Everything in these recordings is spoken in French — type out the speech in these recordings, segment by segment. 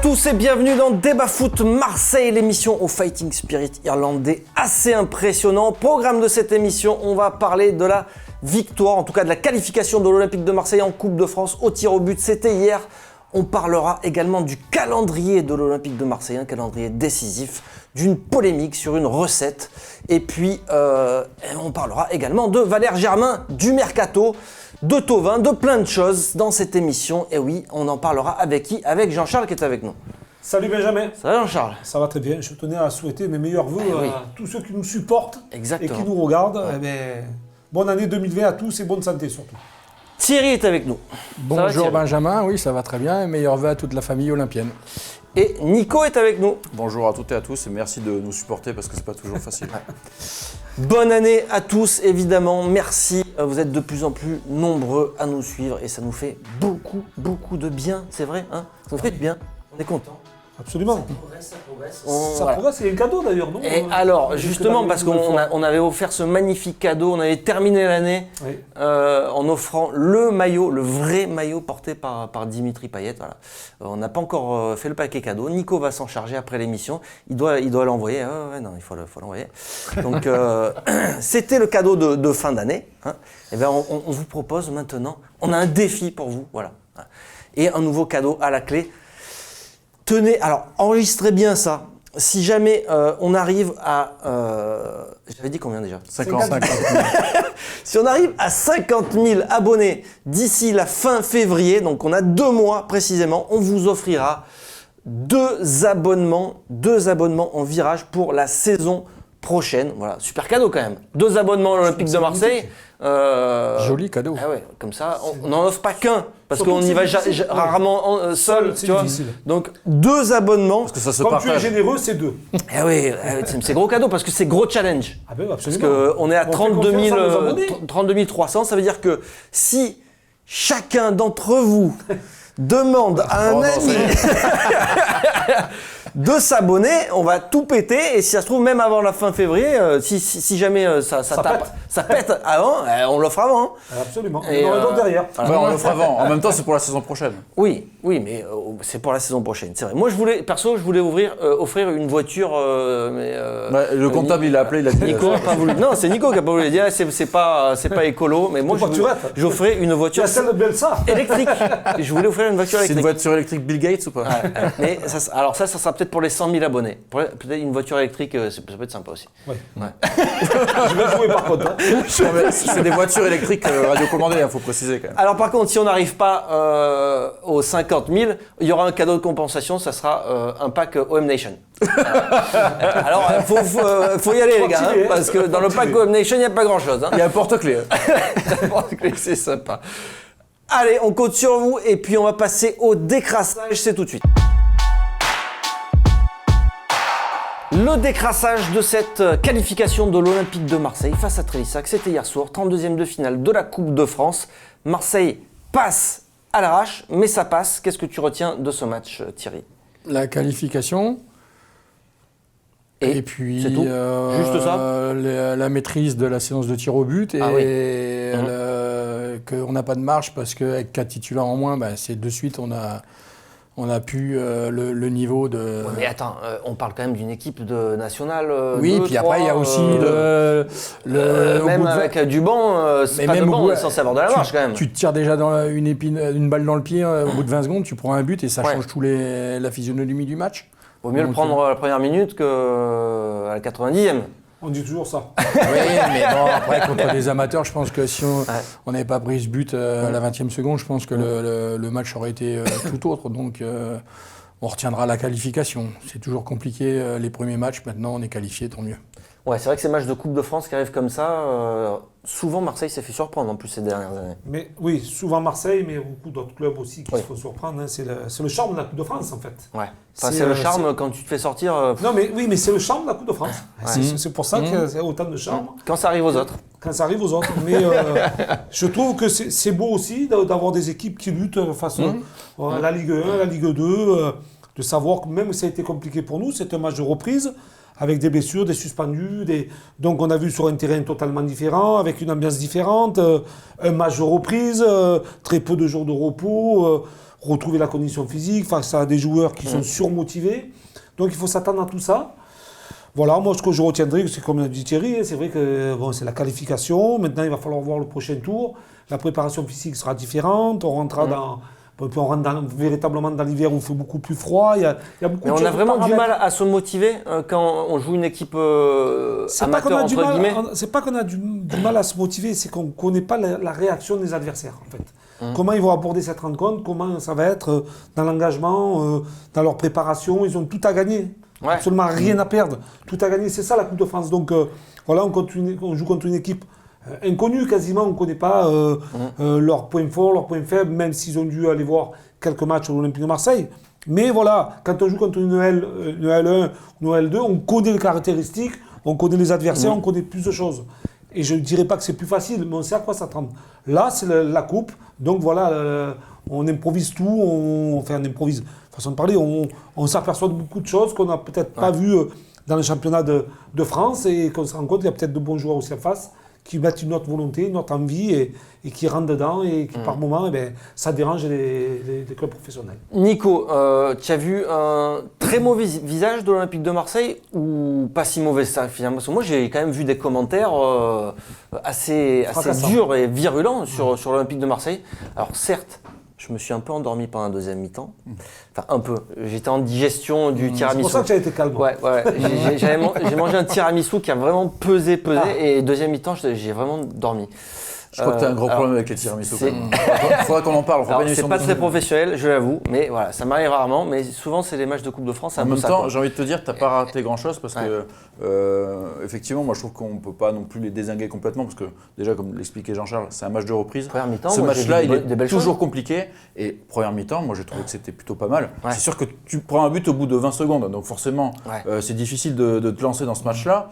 tous et bienvenue dans Débat Foot Marseille, l'émission au fighting spirit irlandais assez impressionnant. Programme de cette émission, on va parler de la victoire, en tout cas de la qualification de l'Olympique de Marseille en Coupe de France au tir au but, c'était hier. On parlera également du calendrier de l'Olympique de Marseille, un calendrier décisif, d'une polémique sur une recette. Et puis, on parlera également de Valère Germain, du Mercato, de Thauvin, de plein de choses dans cette émission. Et oui, on en parlera avec qui ? Avec Jean-Charles qui est avec nous. Salut Benjamin. Ça va Jean-Charles ? Ça va très bien. Je tenais à souhaiter mes meilleurs vœux à tous ceux qui nous supportent et qui nous regardent. Bonne année 2020 à tous et bonne santé surtout. Thierry est avec nous. Bonjour Benjamin, oui ça va très bien et meilleurs vœux à toute la famille olympienne. Et Nico est avec nous. Bonjour à toutes et à tous et merci de nous supporter parce que c'est pas toujours facile. Bonne année à tous évidemment, merci, vous êtes de plus en plus nombreux à nous suivre et ça nous fait beaucoup de bien, c'est vrai, hein, ça nous fait du bien, on est content. Absolument. Ça progresse. Ça progresse, c'est un cadeau d'ailleurs, non ? Et alors, justement, parce qu'on avait offert ce magnifique cadeau, on avait terminé l'année en offrant le maillot, le vrai maillot porté par Dimitri Payet. Voilà. On n'a pas encore fait le paquet cadeau. Nico va s'en charger après l'émission. Il doit l'envoyer. Non, il faut l'envoyer. Donc, c'était le cadeau de fin d'année. Hein. Et bien, on vous propose maintenant, on a un défi pour vous. Voilà. Et un nouveau cadeau à la clé. Tenez, alors enregistrez bien ça. Si jamais on arrive à... j'avais dit combien déjà ? 50 000. Si on arrive à 50 000 abonnés d'ici la fin février, donc on a 2 mois précisément, on vous offrira 2 abonnements en virage pour la saison prochaine. Voilà, super cadeau quand même. 2 abonnements à l'Olympique de Marseille. Joli cadeau. Ah ouais, comme ça, on n'en offre pas qu'un. Parce qu'on y va rarement seul, tu vois. Difficile. Donc 2 abonnements. Parce que ça se Comme partage. tu es généreux, c'est 2. Eh oui, c'est gros cadeau parce que c'est gros challenge. Ah ben Parce absolument. qu'on est à On fait 32 confiance à nos abonnés. 32 300, ça veut dire que si chacun d'entre vous demande à un ami de s'abonner, on va tout péter et si ça se trouve même avant la fin février, si jamais ça pète avant, on l'offre avant. Hein. Absolument. Et, on en a d'autres derrière. Ouais, on l'offre avant. En même temps, c'est pour la saison prochaine. Oui, mais c'est pour la saison prochaine, c'est vrai. Moi, je voulais offrir une voiture. Le comptable, il a appelé, il a dit. Nico n'a pas voulu. Non, c'est Nico qui n'a pas voulu dire. C'est pas écolo, mais moi, j'offrais une voiture Tu as celle de Belsa. électrique. Je voulais offrir une voiture C'est électrique. une voiture électrique Bill Gates ou pas ? Mais ça sera peut-être pour les 100 000 abonnés. Peut-être une voiture électrique, ça peut être sympa aussi. Ouais. Je vais jouer par contre. C'est des voitures électriques radiocommandées, il faut préciser quand même. Alors par contre, si on n'arrive pas aux 50 000, il y aura un cadeau de compensation, ça sera un pack OM Nation. Alors, faut y aller les gars, hein, parce que dans le pack OM Nation, il n'y a pas grand-chose. Hein. Il y a un porte-clés. C'est sympa. Allez, on compte sur vous et puis on va passer au décrassage, c'est tout de suite. Le décrassage de cette qualification de l'Olympique de Marseille face à Trélissac, c'était hier soir, 32e de finale de la Coupe de France. Marseille passe à l'arrache, mais ça passe. Qu'est-ce que tu retiens de ce match, Thierry ? La qualification. Et puis c'est tout juste ça la maîtrise de la séance de tir au but et qu'on n'a pas de marge parce qu'avec 4 titulaires en moins, c'est de suite on a pu le niveau de... Ouais, mais attends, on parle quand même d'une équipe de nationale. Oui, puis après il y a aussi même avec du banc, c'est pas de banc, on est censé avoir de la marge quand même. Tu te tires déjà dans une balle dans le pied, au bout de 20 secondes, tu prends un but et ça change la physionomie du match. Vaut mieux le prendre à la première minute qu'à la 90e. On dit toujours ça. Oui, mais bon, après, contre des amateurs, je pense que si on n'avait pas pris ce but à la 20e seconde, je pense que le match aurait été tout autre. Donc, on retiendra la qualification. C'est toujours compliqué, les premiers matchs. Maintenant, on est qualifié, tant mieux. Ouais, c'est vrai que ces matchs de Coupe de France qui arrivent comme ça, souvent Marseille s'est fait surprendre en plus ces dernières années. Mais oui, souvent Marseille, mais beaucoup d'autres clubs aussi qui se font surprendre. Hein. C'est le charme de la Coupe de France en fait. Ouais. Enfin, c'est le charme quand tu te fais sortir. Non, mais c'est le charme de la Coupe de France. C'est pour ça qu'il y a autant de charme. Quand ça arrive aux autres. Quand ça arrive aux autres. Mais je trouve que c'est beau aussi d'avoir des équipes qui luttent face à la Ligue 1, la Ligue 2, de savoir que même si ça a été compliqué pour nous, c'est un match de reprise. Avec des blessures, des suspendus, donc on a vu sur un terrain totalement différent, avec une ambiance différente, un match de reprise, très peu de jours de repos. retrouver la condition physique face à des joueurs qui sont surmotivés. Donc il faut s'attendre à tout ça. Voilà, moi ce que je retiendrai, c'est comme l'a dit Thierry, c'est vrai que c'est la qualification. Maintenant, il va falloir voir le prochain tour. La préparation physique sera différente. On rentrera véritablement dans l'hiver où il fait beaucoup plus froid. Il y a beaucoup de on choses a vraiment du paramètres. mal à se motiver quand on joue une équipe amateur, entre guillemets. C'est pas qu'on a du mal à se motiver, c'est qu'on ne connaît pas la réaction des adversaires, en fait. Comment ils vont aborder cette rencontre, comment ça va être dans l'engagement, dans leur préparation. Ils ont tout à gagner. Ouais. Absolument rien à perdre. Tout à gagner, c'est ça la Coupe de France. Donc voilà, on joue contre une équipe inconnue quasiment. On ne connaît pas leurs points forts, leurs points faibles, même s'ils ont dû aller voir quelques matchs à l'Olympique de Marseille. Mais voilà, quand on joue contre une L1, une L2, on connaît les caractéristiques, on connaît les adversaires, on connaît plus de choses. Et je ne dirais pas que c'est plus facile, mais on sait à quoi s'attendre. Là, c'est la coupe. Donc voilà, on improvise tout. On improvise. Façon de parler, on s'aperçoit de beaucoup de choses qu'on n'a peut-être pas vues dans le championnat de France et qu'on se rend compte qu'il y a peut-être de bons joueurs aussi en face qui mettent une autre volonté, une autre envie et qui rentrent dedans et qui par moments, ça dérange les clubs professionnels. Nico, tu as vu un très mauvais visage de l'Olympique de Marseille ou pas si mauvais ça finalement? Parce que moi j'ai quand même vu des commentaires assez durs et virulents sur l'Olympique de Marseille. Alors certes, je me suis un peu endormi pendant la deuxième mi-temps. Enfin, un peu. J'étais en digestion du tiramisu. C'est pour ça que tu as été calme. Ouais. J'ai mangé un tiramisu qui a vraiment pesé. Et deuxième mi-temps, j'ai vraiment dormi. Je crois que tu as un gros problème avec les tiramisu. Il faudra qu'on en parle. C'est pas très professionnel, je l'avoue, mais voilà, ça m'arrive rarement. Mais souvent, c'est les matchs de Coupe de France. En même temps, j'ai envie de te dire, tu n'as pas raté grand-chose parce que, effectivement, moi je trouve qu'on ne peut pas non plus les dézinguer complètement parce que, déjà, comme l'expliquait Jean-Charles, c'est un match de reprise. Première mi-temps, ce match-là, il est toujours choses. compliqué. Et première mi-temps, moi j'ai trouvé que c'était plutôt pas mal. Ouais. C'est sûr que tu prends un but au bout de 20 secondes, donc forcément, c'est difficile de te lancer dans ce match-là.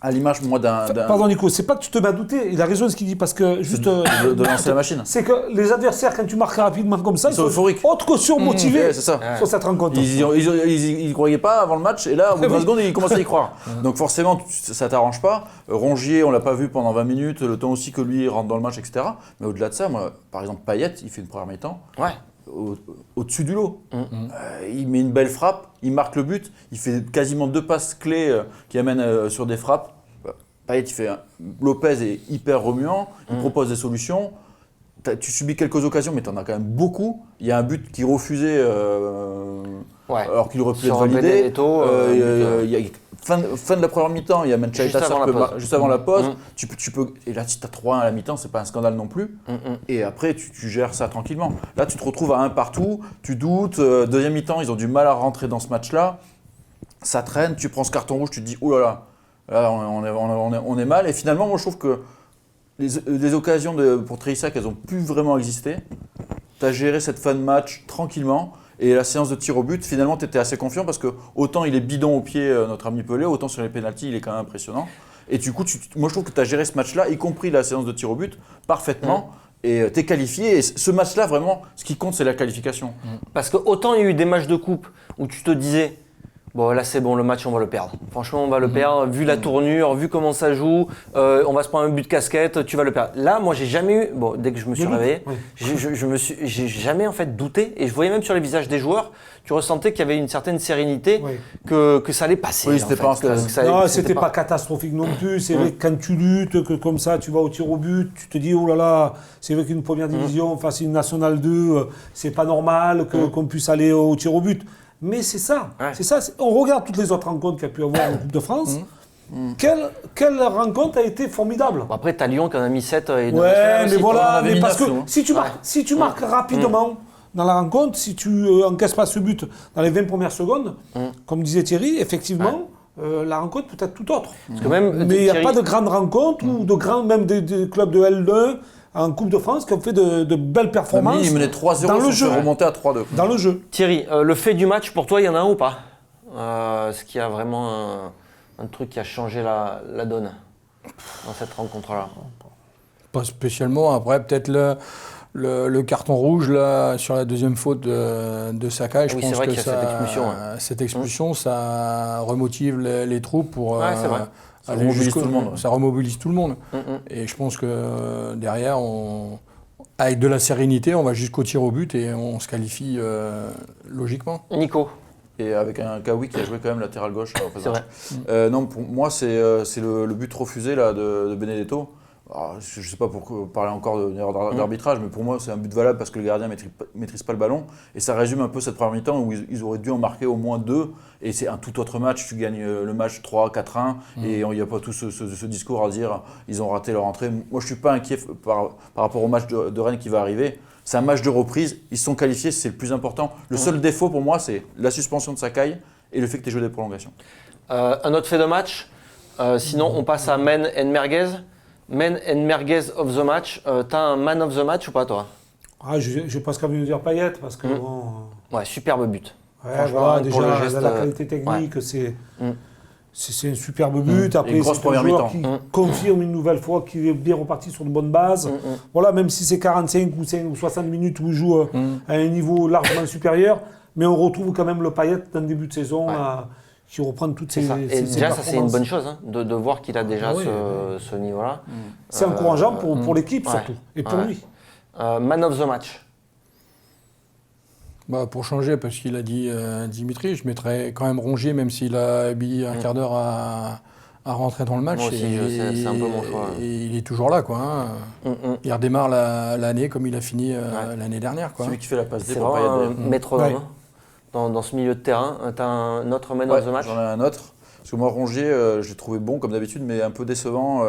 À l'image, moi, Pardon, Nico, c'est pas que tu te mets à douter. Il a raison de ce qu'il dit parce que juste. De lancer la machine. C'est que les adversaires, quand tu marques rapidement comme ça, ils sont euphoriques. Autre que surmotivés sur cette rencontre. Ils croyaient pas avant le match et là, au bout de 20 secondes, ils commencent à y croire. Donc forcément, ça t'arrange pas. Rongier, on l'a pas vu pendant 20 minutes, le temps aussi que lui rentre dans le match, etc. Mais au-delà de ça, moi, par exemple, Payet, il fait une première mi-temps. Ouais. Au-dessus du lot. Il met une belle frappe, il marque le but, il fait quasiment 2 passes clés qui amènent sur des frappes. Payet, Lopez est hyper remuant, il propose des solutions. Tu subis quelques occasions, mais tu en as quand même beaucoup. Il y a un but qui est refusé alors qu'il aurait pu être validé. Fin de la première mi-temps, il y a Menchaïta juste avant la pause. Tu peux, et là, si tu as 3-1 à la mi-temps, c'est pas un scandale non plus. Et après, tu gères ça tranquillement. Là, tu te retrouves à 1 partout, tu doutes. Deuxième mi-temps, ils ont du mal à rentrer dans ce match-là. Ça traîne, tu prends ce carton rouge, tu te dis, oh là là, là on est mal. Et finalement, moi, je trouve que les occasions pour Tréissac, elles n'ont plus vraiment existé. Tu as géré cette fin de match tranquillement. Et la séance de tir au but, finalement, tu étais assez confiant parce que autant il est bidon au pied, notre ami Pelé, autant sur les pénaltys, il est quand même impressionnant. Et du coup, moi je trouve que tu as géré ce match-là, y compris la séance de tir au but, parfaitement. Et tu es qualifié. Et ce match-là, vraiment, ce qui compte, c'est la qualification. Parce que autant il y a eu des matchs de coupe où tu te disais, bon là c'est bon, le match on va le perdre. Franchement on va le perdre, vu la tournure, vu comment ça joue, on va se prendre un but de casquette, tu vas le perdre. Là moi j'ai jamais eu, dès que je me suis réveillé, j'ai jamais en fait douté et je voyais même sur les visages des joueurs, tu ressentais qu'il y avait une certaine sérénité, que ça allait passer. Oui, c'était pas un stress. Non, c'était pas catastrophique non plus. C'est vrai que quand tu luttes, que comme ça tu vas au tir au but, tu te dis oh là là, c'est vrai qu'une première division face à une nationale 2, c'est pas normal qu'on puisse aller au tir au but. Mais c'est ça, c'est ça. On regarde toutes les autres rencontres qu'il y a pu avoir en Coupe de France. Quelle rencontre a été formidable. Bon, après, tu as Lyon qui en a mis 7 et mais voilà, mais parce que si tu marques rapidement dans la rencontre, si tu encaisses pas ce but dans les 20 premières secondes, comme disait Thierry, effectivement, la rencontre peut être tout autre. Parce que même, mais il n'y a pas de grandes rencontres ou de grands, même des clubs de L1 en Coupe de France qui ont fait de belles performances. Il menait 3-0, dans le jeu, remonté à 3-2. Dans le jeu. Thierry, le fait du match, pour toi, il y en a un ou pas est-ce qu'il y a vraiment un truc qui a changé la donne dans cette rencontre-là? Pas spécialement. Après, peut-être le carton rouge là, sur la deuxième faute de Sakai. Je pense que cette expulsion, ça remotive les troupes pour ça remobilise tout le monde. Ça remobilise tout le monde. Et je pense que derrière, on avec de la sérénité, on va jusqu'au tir au but et on se qualifie logiquement. Nico. Et avec un Kawi qui a joué quand même latéral gauche. C'est vrai. Non, pour moi, c'est le but refusé là, de Benedetto. Alors, je ne sais pas pour parler encore d'une erreur d'arbitrage, mais pour moi, c'est un but valable parce que le gardien ne maîtrise pas le ballon. Et ça résume un peu cette première mi-temps où ils auraient dû en marquer au moins 2. Et c'est un tout autre match. Tu gagnes le match 3-4-1. Et il n'y a pas tout ce discours à dire ils ont raté leur entrée. Moi, je ne suis pas inquiet par rapport au match de Rennes qui va arriver. C'est un match de reprise. Ils sont qualifiés, c'est le plus important. Le seul défaut pour moi, c'est la suspension de Sakai et le fait que tu aies joué des prolongations. Un autre fait de match. Sinon, on passe à Men and Merguez. Men and Merguez of the match. T'as un man of the match ou pas, toi? Je pense qu'à venir dire Payet parce que bon. Ouais, superbe but. Ouais, voilà, déjà geste, la qualité technique, c'est un superbe but. Après, c'est un joueur qui confirme une nouvelle fois qu'il est bien reparti sur de bonnes bases. Voilà, même si c'est 45 ou 60 minutes où il joue à un niveau largement supérieur, mais on retrouve quand même le Payet dans le début de saison. Qui reprend toutes ces déjà, ça c'est une bonne chose de voir qu'il a déjà ce niveau-là. C'est encourageant pour l'équipe surtout, et pour lui. Man of the match. Pour changer, parce qu'il a dit Dimitri, je mettrais quand même Rongier, même s'il a mis un quart d'heure à rentrer dans le match. Moi aussi, c'est un peu mon choix. Et il est toujours là, quoi. Il redémarre l'année comme il a fini l'année dernière, quoi. C'est lui qui fait la passe D pour Payet. Maître dans ce milieu de terrain. Tu as un autre man of the match? J'en ai un autre. Parce que moi, Rongier, je l'ai trouvé bon comme d'habitude, mais un peu décevant.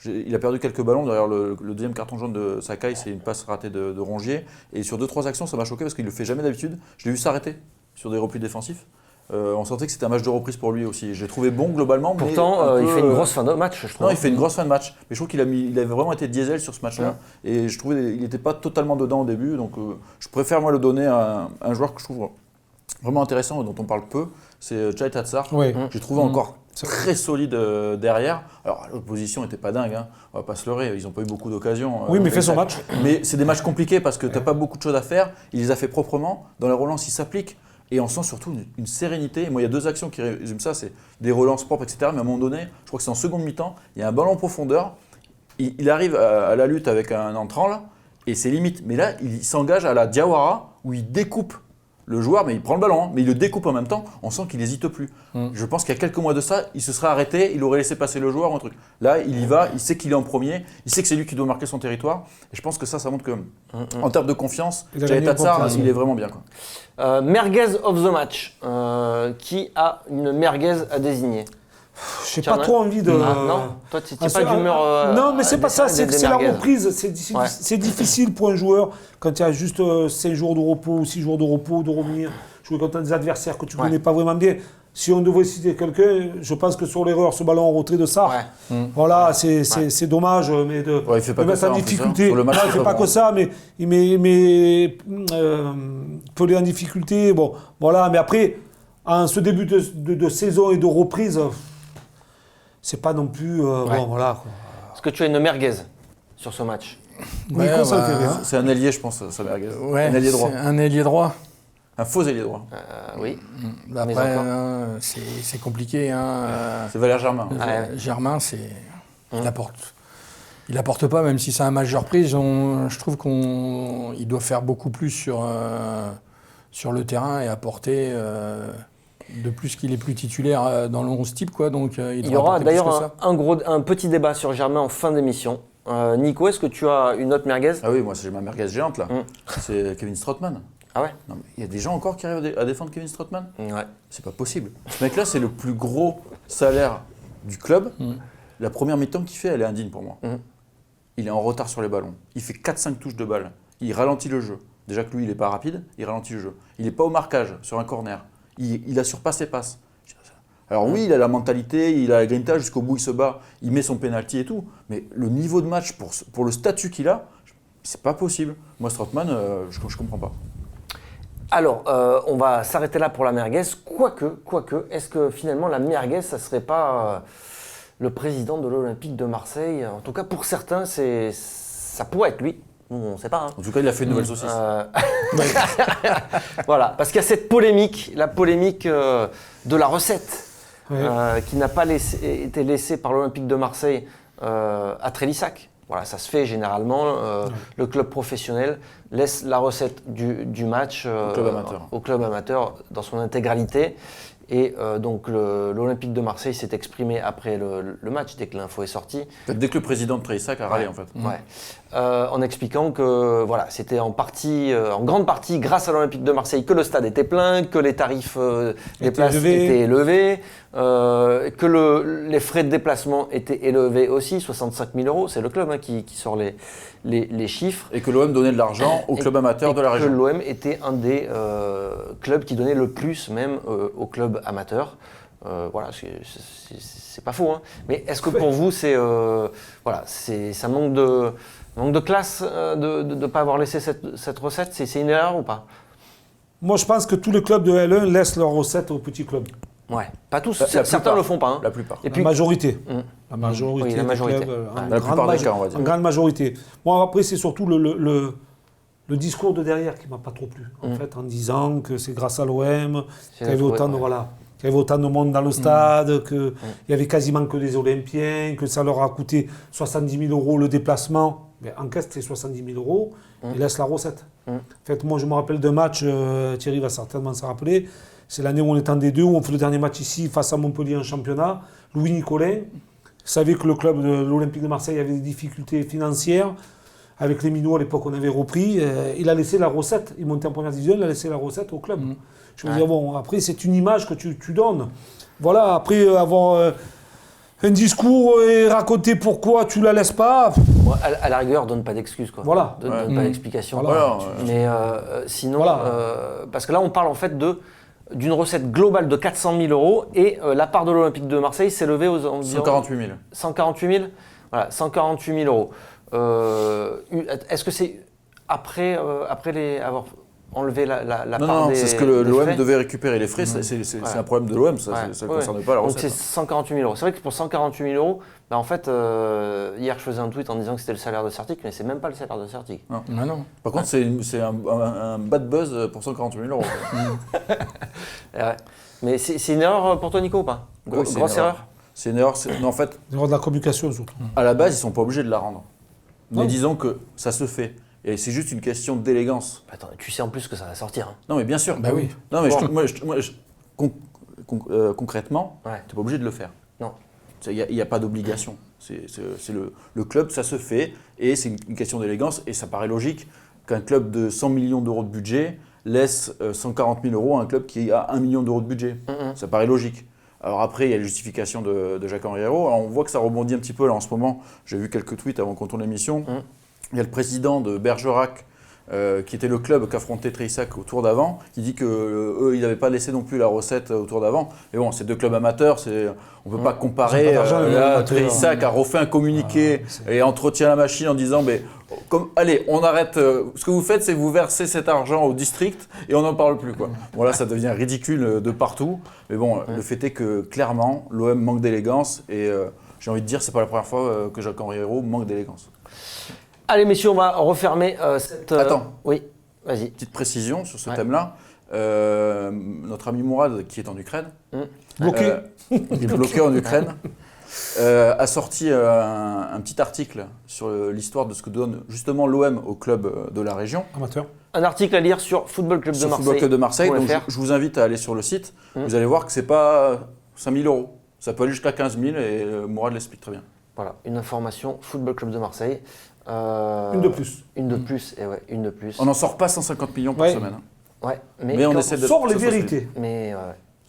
Il a perdu quelques ballons. D'ailleurs, le deuxième carton jaune de Sakai, c'est une passe ratée de Rongier. Et sur 2-3 actions, ça m'a choqué parce qu'il ne le fait jamais d'habitude. Je l'ai vu s'arrêter sur des replis défensifs. On sentait que c'était un match de reprise pour lui aussi. Je l'ai trouvé bon globalement. Pourtant, il fait une grosse fin de match, je trouve. Non, il fait une grosse fin de match. Mais je trouve qu'il avait vraiment été diesel sur ce match-là. Et je trouvais qu'il n'était pas totalement dedans au début. Donc, je préfère moi le donner à un joueur que je trouve vraiment intéressant et dont on parle peu, c'est Chay Tatsar. J'ai trouvé encore très solide derrière. Alors l'opposition n'était pas dingue, on va pas se leurrer, ils n'ont pas eu beaucoup d'occasions. Oui, mais il fait son match. Mais c'est des matchs compliqués parce que tu n'as pas beaucoup de choses à faire. Il les a fait proprement. Dans les relances, il s'applique. Et on sent surtout une sérénité. Moi, il y a 2 actions qui résument ça, c'est des relances propres, etc. Mais à un moment donné, je crois que c'est en seconde mi-temps, il y a un ballon en profondeur. Il arrive à la lutte avec un entrant là, et c'est limite. Mais là, il s'engage à la Diawara où il découpe le joueur, mais il prend le ballon, mais il le découpe en même temps, on sent qu'il n'hésite plus. Je pense qu'il y a quelques mois de ça, il se serait arrêté, il aurait laissé passer le joueur ou un truc. Là, il y va, il sait qu'il est en premier, il sait que c'est lui qui doit marquer son territoire. Et je pense que ça montre que, en termes de confiance, Chay Tatsar, il est vraiment bien. Merguez of the match. Qui a une merguez à désigner? J'ai pas trop envie de. Non, toi, tu n'es pas d'humeur. Non, mais c'est pas ça, c'est la reprise. C'est difficile pour un joueur quand il y a juste 5 jours de repos ou 6 jours de repos de revenir jouer contre des adversaires que tu connais pas vraiment bien. Si on devait citer quelqu'un, je pense que sur l'erreur, ce ballon en retrait de Sarr, voilà, c'est dommage mais de mettre en difficulté. Sur le match, il ne fait pas que ça, mais il met Pelé en difficulté. Bon, voilà, mais après, en ce début de saison et de reprise. C'est pas non plus. Bon, voilà. Est-ce que tu as une merguez sur ce match? Oui, ça me fait rire. C'est un ailier, je pense, ça merguez. Un ailier droit. Un ailier droit. Un faux ailier droit. Oui. Après, c'est compliqué. C'est Valère Germain. Germain, il apporte pas, même si c'est un match de reprise. Je trouve qu'il doit faire beaucoup plus sur le terrain et apporter. De plus qu'il est plus titulaire dans le 11 type, quoi. Donc, il y aura d'ailleurs un petit débat sur Germain en fin d'émission. Nico, est-ce que tu as une autre merguez? Ah oui, moi j'ai ma merguez géante là. C'est Kevin Strootman. Ah ouais? Non, mais il y a des gens encore qui arrivent à défendre Kevin Strootman. Ouais. C'est pas possible. Ce mec-là, c'est le plus gros salaire du club. La première mi-temps qu'il fait, elle est indigne pour moi. Il est en retard sur les ballons. Il fait 4-5 touches de balle. Il ralentit le jeu. Déjà que lui, il n'est pas rapide, il ralentit le jeu. Il n'est pas au marquage sur un corner. Il assure pas ses passes. Alors oui, il a la mentalité, il a la grinta, jusqu'au bout il se bat, il met son penalty et tout. Mais le niveau de match pour le statut qu'il a, c'est pas possible. Moi, Strootman, je comprends pas. Alors, on va s'arrêter là pour la merguez. Quoique, est-ce que finalement la merguez, ça serait pas le président de l'Olympique de Marseille? En tout cas, pour certains, ça pourrait être lui. On ne sait pas. En tout cas, il a fait une nouvelle saucisse. Voilà, parce qu'il y a cette polémique, la polémique de la recette, qui n'a pas été laissée par l'Olympique de Marseille à Trélissac. Voilà, ça se fait généralement. Le club professionnel laisse la recette du match au club amateur dans son intégralité. Et donc l'Olympique de Marseille s'est exprimé après le match, dès que l'info est sortie. Dès que le président de Treissac a râlé en fait. En expliquant que voilà, c'était en grande partie grâce à l'Olympique de Marseille que le stade était plein, que les tarifs des places étaient élevés, que les frais de déplacement étaient élevés aussi, 65 000 €, c'est le club qui sort les chiffres. Et que l'OM donnait de l'argent au club amateur de la région. Que l'OM était un des clubs qui donnait le plus même au club amateur. Voilà, c'est pas faux. Hein. Mais est-ce que pour vous, ça manque de classe de ne pas avoir laissé cette recette? C'est une erreur ou pas? Moi, je pense que tous les clubs de L1 laissent leur recette aux petits clubs. Ouais, pas tous. Certains ne le font pas. Hein. La plupart. Et puis, la majorité. La majorité. Oui, la majorité. Clubs, la plupart des cas, on va dire. En grande majorité. Moi, après, c'est surtout le discours de derrière qui m'a pas trop plu. En fait, en disant que c'est grâce à l'OM qu'il y avait autant de monde dans le stade, qu'il y avait quasiment que des Olympiens, que ça leur a coûté 70 000 € le déplacement. Mais encaisse ces 70 000 € et laisse la recette. En fait, moi, je me rappelle d'un match, Thierry va certainement s'en rappeler, c'est l'année où on est en D2, où on fait le dernier match ici face à Montpellier en championnat. Louis Nicolin savait que le club de l'Olympique de Marseille avait des difficultés financières. Avec les minots, à l'époque, on avait repris. Il a laissé la recette. Il montait en première division, il a laissé la recette au club. Je veux dire, bon, après, c'est une image que tu donnes. Voilà, après avoir un discours et raconter pourquoi tu la laisses pas. Bon, à la rigueur, donne pas d'excuses, quoi. Voilà. Donne pas d'explication. Voilà. Mais sinon, parce que là, on parle en fait d'une recette globale de 400 000 € et la part de l'Olympique de Marseille s'est levée aux environs 148 000. 148 000. Voilà, 148 000 €. Est-ce que c'est après avoir enlevé la part des... Non, c'est ce que l'OM devait récupérer. Les frais, c'est un problème de l'OM, ça ne concerne pas la recette. Donc c'est 148 000 €. C'est vrai que pour 148 000 €, en fait, hier je faisais un tweet en disant que c'était le salaire de Sertic, mais c'est même pas le salaire de Sertic. Non. Par contre, c'est un bad buzz pour 148 000 €. Mais c'est une erreur pour toi, Nico, ou pas? Grosse erreur. C'est une erreur. En fait, une erreur de la communication, surtout. À la base, ils ne sont pas obligés de la rendre. Mais disons que ça se fait. Et c'est juste une question d'élégance. Attends, tu sais en plus que ça va sortir. Hein. Non, mais bien sûr. Bah oui. Non, mais concrètement, tu n'es pas obligé de le faire. Non. Il n'y a pas d'obligation. C'est le club, ça se fait. Et c'est une question d'élégance. Et ça paraît logique qu'un club de 100 millions d'euros de budget laisse 140 000 € à un club qui a 1 million d'euros de budget. Ça paraît logique. Alors après, il y a les justifications de Jacques-Henri Hérault. Alors on voit que ça rebondit un petit peu là en ce moment. J'ai vu quelques tweets avant qu'on tourne l'émission. Il y a le président de Bergerac, qui était le club qu'affrontait Treissac au tour d'avant, qui dit qu'eux, ils n'avaient pas laissé non plus la recette au tour d'avant. Mais bon, c'est deux clubs amateurs, on ne peut pas comparer. Treissac a refait un communiqué et entretient la machine en disant allez, on arrête. Ce que vous faites, c'est que vous versez cet argent au district et on n'en parle plus. Quoi. Bon, là, ça devient ridicule de partout. Mais bon, le fait est que clairement, l'OM manque d'élégance et j'ai envie de dire, c'est pas la première fois que Jacques-Henri Hérault manque d'élégance. Allez, messieurs, on va refermer cette... Attends. Oui, vas-y. Petite précision sur ce thème-là. Notre ami Mourad, qui est en Ukraine, bloqué. Il est bloqué en Ukraine, a sorti un petit article sur l'histoire de ce que donne justement l'OM au club de la région. Amateur. Un article à lire sur Football Club de Marseille. Football Club de Marseille. Donc je vous invite à aller sur le site. Vous allez voir que ce n'est pas 5 000 €. Ça peut aller jusqu'à 15 000 et Mourad l'explique très bien. Voilà, une information Football Club de Marseille. Une de plus. Une de plus, et ouais, une de plus. On n'en sort pas 150 millions par semaine. Ouais, mais on essaie de sort les vérités. Mais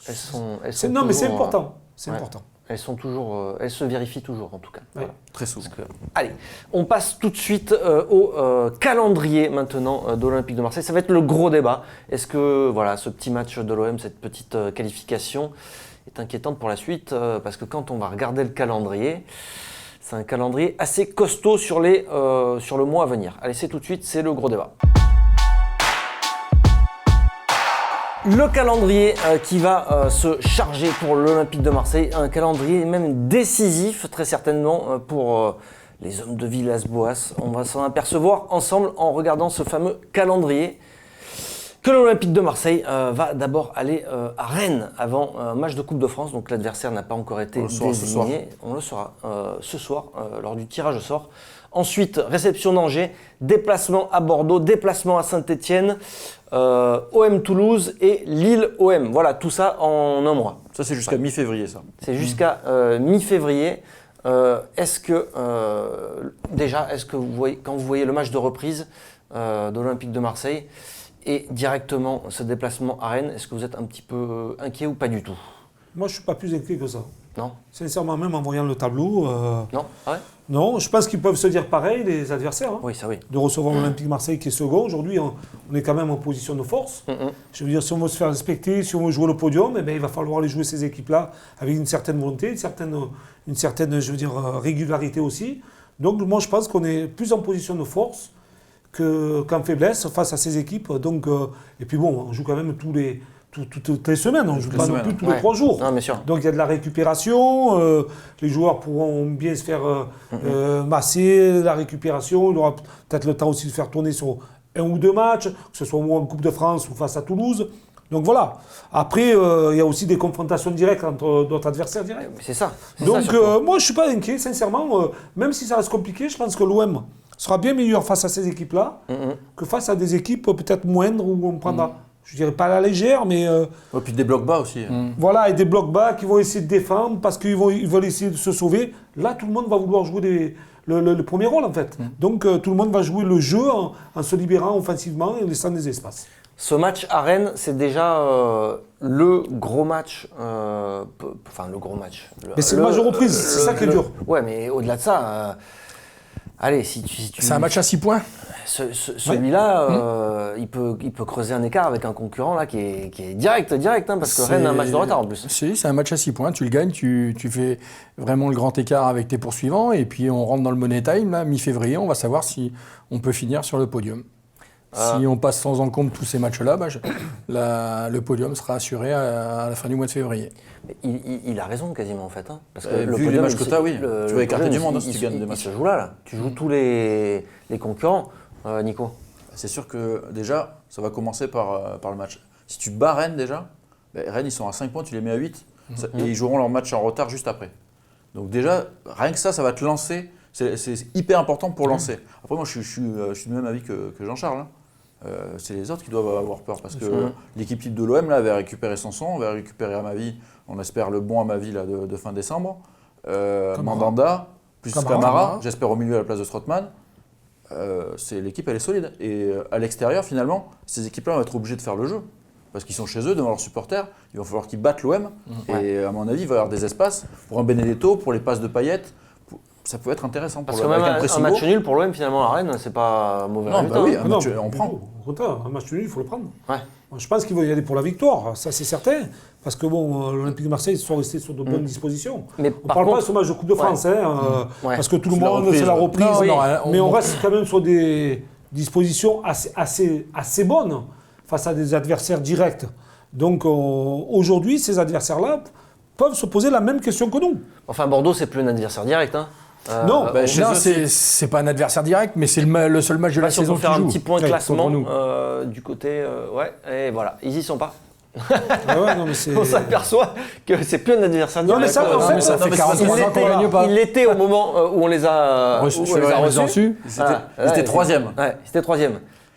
elles sont non, toujours, mais c'est important. C'est important. Elles sont toujours, elles se vérifient toujours en tout cas. Ouais. Voilà. Très souvent. Allez, on passe tout de suite au calendrier maintenant d'Olympique de Marseille. Ça va être le gros débat. Est-ce que ce petit match de l'OM, cette petite qualification est inquiétante pour la suite parce que quand on va regarder le calendrier, c'est un calendrier assez costaud sur le mois à venir. Allez, c'est tout de suite, c'est le gros débat. Le calendrier qui va se charger pour l'Olympique de Marseille, un calendrier même décisif très certainement pour les hommes de Villas-Boas. On va s'en apercevoir ensemble en regardant ce fameux calendrier. que l'Olympique de Marseille va d'abord aller à Rennes avant un match de Coupe de France. Donc l'adversaire n'a pas encore été désigné. On le saura ce soir lors du tirage au sort. Ensuite, réception d'Angers, déplacement à Bordeaux, déplacement à Saint-Etienne, OM Toulouse et Lille OM. Voilà, tout ça en un mois. Ça, c'est jusqu'à mi-février, ça. C'est jusqu'à mi-février. Est-ce que vous voyez, quand vous voyez le match de reprise de l'Olympique de Marseille et directement ce déplacement à Rennes, est-ce que vous êtes un petit peu inquiet ou pas du tout? Moi, je ne suis pas plus inquiet que ça. Non. Sincèrement, même en voyant le tableau. Non. Ah ouais. Non, je pense qu'ils peuvent se dire pareil, les adversaires. Hein, oui, ça oui. De recevoir l'Olympique Marseille qui est second. Aujourd'hui, on est quand même en position de force. Je veux dire, si on veut se faire respecter, si on veut jouer le podium, eh bien, il va falloir aller jouer ces équipes-là avec une certaine volonté, une certaine je veux dire, régularité aussi. Donc, moi, je pense qu'on est plus en position de force qu'en faiblesse face à ces équipes. Donc, et puis bon, on joue quand même toutes les semaines, on ne joue pas non plus tous les 3 jours. Non, bien sûr. Donc il y a de la récupération, les joueurs pourront bien se faire masser, la récupération, il aura peut-être le temps aussi de faire tourner sur 1 ou 2 matchs, que ce soit en Coupe de France ou face à Toulouse. Donc voilà. Après, il y a aussi des confrontations directes entre d'autres adversaires directs. C'est ça. Donc moi je ne suis pas inquiet, sincèrement, même si ça reste compliqué, je pense que l'OM sera bien meilleur face à ces équipes-là que face à des équipes peut-être moindres où on prendra, je dirais pas à la légère, mais... Et puis des blocs bas aussi. Voilà, et des blocs bas qui vont essayer de défendre parce qu'ils veulent essayer de se sauver. Là, tout le monde va vouloir jouer le premier rôle en fait. Donc tout le monde va jouer le jeu en se libérant offensivement et en laissant des espaces. Ce match à Rennes, c'est déjà le gros match. Enfin, le gros match. Mais c'est le match de reprise, c'est ça qui est dur. Ouais, mais au-delà de ça, allez, si tu... C'est un match à 6 points. Celui-là, il peut creuser un écart avec un concurrent là qui est direct, hein, parce que Rennes a un match de retard en plus. C'est un match à 6 points, tu le gagnes, tu fais vraiment le grand écart avec tes poursuivants, et puis on rentre dans le money time, là, mi-février, on va savoir si on peut finir sur le podium. Si on passe sans encombre tous ces matchs-là, le podium sera assuré à la fin du mois de février. Il a raison quasiment en fait. Hein, parce que le podium, les matchs que tu as, oui. Tu vas écarter du monde si tu gagnes des matchs. Il se joue là. Tu joues tous les concurrents, Nico. C'est sûr que déjà, ça va commencer par le match. Si tu bats Rennes déjà, Rennes ils sont à 5 points, tu les mets à 8, et ils joueront leur match en retard juste après. Donc déjà, rien que ça va te lancer. C'est hyper important pour lancer. Après moi, je suis du même avis que Jean-Charles. Hein. C'est les autres qui doivent avoir peur parce que l'équipe type de l'OM là avait récupéré Sanson, avait récupéré Amavi, on espère le bon Amavi là, de fin décembre, Mandanda, plus Camara, j'espère au milieu à la place de Strootman. L'équipe elle est solide et à l'extérieur finalement ces équipes là vont être obligées de faire le jeu parce qu'ils sont chez eux devant leurs supporters, il va falloir qu'ils battent l'OM et à mon avis il va y avoir des espaces pour un Benedetto, pour les passes de Payet. Ça peut être intéressant pour parce que même un match nul pour l'OM finalement à Rennes, c'est pas mauvais. Non, bah oui, on prend. Un match nul, il faut le prendre. Ouais. Je pense qu'il va y aller pour la victoire, ça c'est certain. Parce que bon, l'Olympique de Marseille, ils sont restés sur de bonnes dispositions. Mais on ne parle pas de ce match de Coupe de France, parce que tout le monde, c'est la reprise. Mais on reste quand même sur des dispositions assez bonnes face à des adversaires directs. Donc aujourd'hui, ces adversaires-là peuvent se poser la même question que nous. Enfin, Bordeaux, c'est plus un adversaire direct. Hein. Non, c'est pas un adversaire direct, mais c'est le seul match de la saison pour faire un petit point de classement du côté, et voilà, ils y sont pas. On s'aperçoit que c'est plus un adversaire direct. Non, mais ça fait 43 ans qu'on gagne pas. Il l'était au moment où on les a reçus. C'était 3e. Ouais, c'était 3e.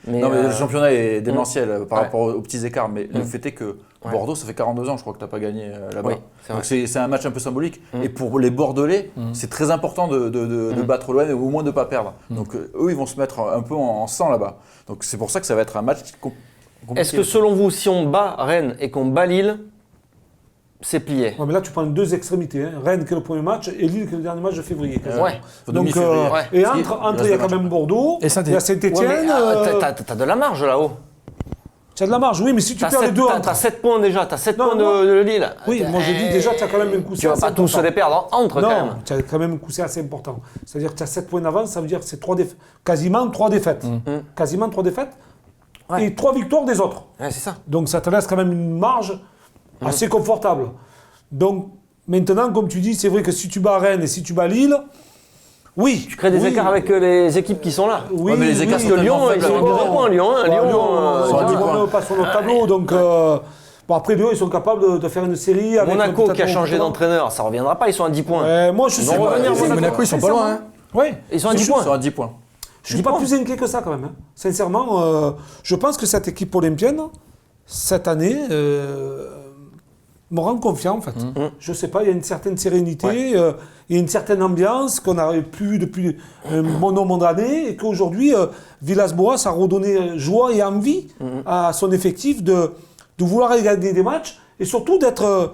Mais le championnat est démentiel par rapport aux petits écarts, mais le fait est que Bordeaux, ça fait 42 ans, je crois que tu n'as pas gagné là-bas. Donc c'est un match un peu symbolique. Et pour les Bordelais, c'est très important de battre l'OM et au moins de ne pas perdre. Donc eux, ils vont se mettre un peu en sang là-bas. Donc c'est pour ça que ça va être un match compliqué. Est-ce que selon vous, si on bat Rennes et qu'on bat Lille, c'est plié? Mais là, tu prends 2 extrémités. Hein. Rennes qui est le premier match et Lille qui est le dernier match de février. Donc, et entre, il y a quand même Bordeaux, il y a Saint-Etienne. T'as de la marge là-haut. Tu as de la marge, oui, mais si tu perds les deux... T'as 7 points déjà, t'as 7 points de Lille. Oui, moi je dis déjà, tu as quand même un coup. Tu vas pas tous les perdre entre quand même. Non, tu as quand même un coup assez important. C'est-à-dire que tu as 7 points d'avance, ça veut dire que c'est quasiment 3 défaites. Quasiment 3 défaites et 3 victoires des autres. Ouais, c'est ça. Donc ça te laisse quand même une marge assez confortable. Donc maintenant, comme tu dis, c'est vrai que si tu bats Rennes et si tu bats Lille, Oui. Tu crées des écarts avec les équipes qui sont là. Oui, mais les écarts, Parce que Lyon, ils sont à 2 points. Lyon, Lyon pas sur notre tableau, donc... Bon, après, Lyon, ils sont capables de faire une série avec... Monaco qui a changé d'entraîneur, ça ne reviendra pas, ils sont à 10 points. Moi, je sais pas. Monaco, ils sont pas loin. Oui. Ils sont à 10 points. Ils sont à 10 points. Je ne suis pas plus inquiet que ça, quand même. Sincèrement, je pense que cette équipe olympienne, cette année, me rend confiant, en fait. Je ne sais pas, il y a une certaine sérénité, il y a une certaine ambiance qu'on n'avait plus vue depuis un bon nombre d'années, et qu'aujourd'hui, Villas-Boas a redonné joie et envie à son effectif de vouloir gagner des matchs, et surtout d'être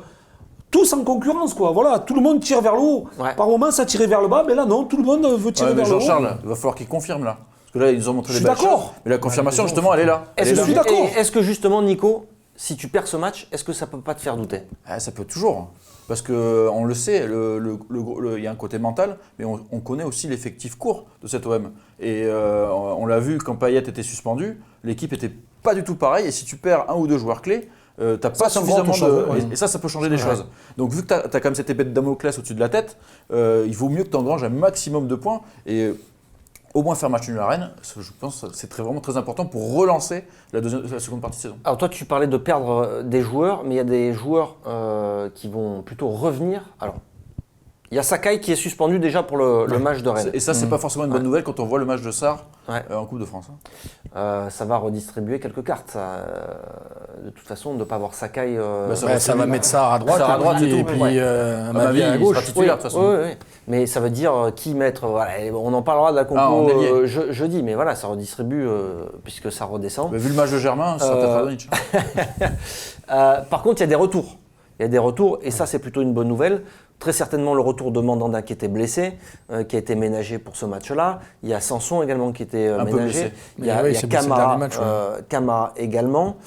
tous en concurrence, quoi. Voilà, tout le monde tire vers le haut. Ouais. Par moments, ça tirait vers le bas, mais là, non, tout le monde veut tirer vers le haut. Jean-Charles, il va falloir qu'il confirme, là. Parce que là, ils nous ont montré des belles choses. Mais la confirmation, justement, elle est là. Je suis d'accord. Est-ce que, justement, Nico, si tu perds ce match, est-ce que ça ne peut pas te faire douter ? Ça peut toujours. Parce qu'on le sait, il y a un côté mental, mais on connaît aussi l'effectif court de cet OM. Et on l'a vu quand Payet était suspendu, l'équipe n'était pas du tout pareille. Et si tu perds un ou deux joueurs clés, t'as pas suffisamment de... Et ça peut changer les choses. Donc vu que tu as quand même cette épée de Damoclès au-dessus de la tête, il vaut mieux que tu engranges un maximum de points. Et au moins faire match nul à Rennes, je pense que c'est vraiment très important pour relancer la seconde partie de saison. Alors toi, tu parlais de perdre des joueurs, mais il y a des joueurs qui vont plutôt revenir. Alors, il y a Sakai qui est suspendu déjà pour le match de Rennes. Et ça, c'est pas forcément une bonne nouvelle quand on voit le match de Sarr en Coupe de France. Ça va redistribuer quelques cartes. De toute façon, de ne pas avoir Sakai... ça va mettre Sarr à droite, et puis Amavi à gauche. Titulaire, de toute façon. Oui. Mais ça veut dire qui mettre... Voilà, on en parlera de la compo jeudi, mais voilà, ça redistribue puisque ça redescend. Mais vu le match de Germain, ça peut être Radonjic. Par contre, il y a des retours. Et ça, c'est plutôt une bonne nouvelle. Très certainement le retour de Mandanda qui était blessé, qui a été ménagé pour ce match-là. Il y a Sanson également qui était ménagé. Il y a Camara également.